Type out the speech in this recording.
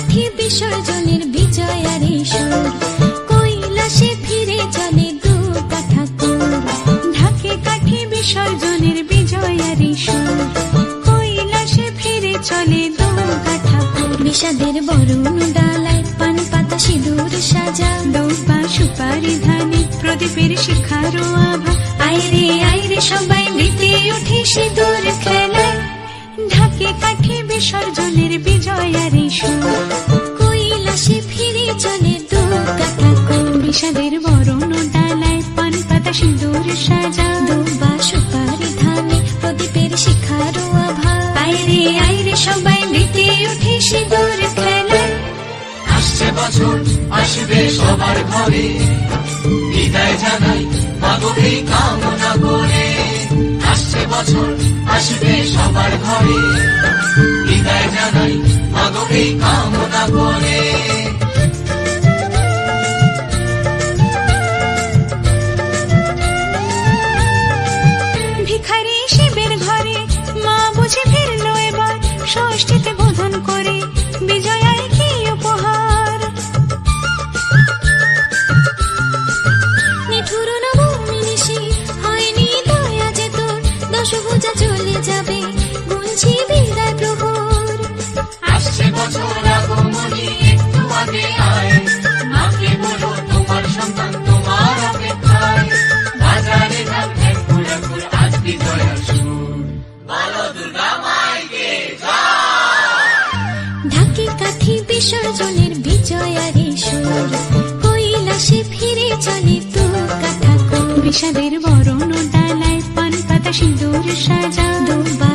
কাঠি বিসর্জনের বিজয়ারি সুর, কৈলাসে ফিরে চলে দুর্গা ঠাকুর। ঢাকে কাঠি বিসর্জনের বিজয়ারি সুর, কৈলাসে ফিরে চলে দুর্গা ঠাকুর। বিষাদের বরণ ডালায় পান পাতা সিঁদুর সাজা, দৌপা সুপারি ধানে প্রদীপের শিখারো আভা। আইরে সবাই মেতে উঠে সিঁদুর খেলায়, ঢাকে কাঠি বিসর্জনের বিজয়ারি সুর, কৈলাসে ফিরে চলে দুর্গা ঠাকুর। বিষাদের বরণ ডালায় পান পাতা সিঁদুর সাজা, দৌপা সুপারি ধানে প্রদীপের শিখারো আভা। আইরে সবাই মেতে উঠে সিঁদুর খেলায়। আসছে বছর আসবে সবার ঘরে, বিদায় জানাই মাগো এই কামনা করে। আসছে বছর আসবে সবার ঘরে, বিদায় জানাই মাগো এই কামনা করে। ভিখারি শিবের ঘরে মা বুঝে ফিরলো এবার, ষষ্ঠীতে বোধন করে বিজয়ায় কি উপহার। নিঠুর নবমী নিশি হয়নি দয়া যে তোর, দশভুজা চলে যাবে গুনছি বিদায় প্রহর। আসছে বছর আগমনী একটু আগে আয়, মাকে বলো তোমার সন্তান তোমার অপেক্ষায়। বাজারে ঢাক ঢাকুর আজ বিজয়ার সুর, বলো দুর্গা মাইকে ঢাকে কাঠি বিসর্জনের বিজয়ারি সুর, কৈলাসে ফিরে চলে দুর্গা ঠাকুর। বিষাদের বরণ ডালায় পান পাতা সিঁদুর সাজা, দৌপা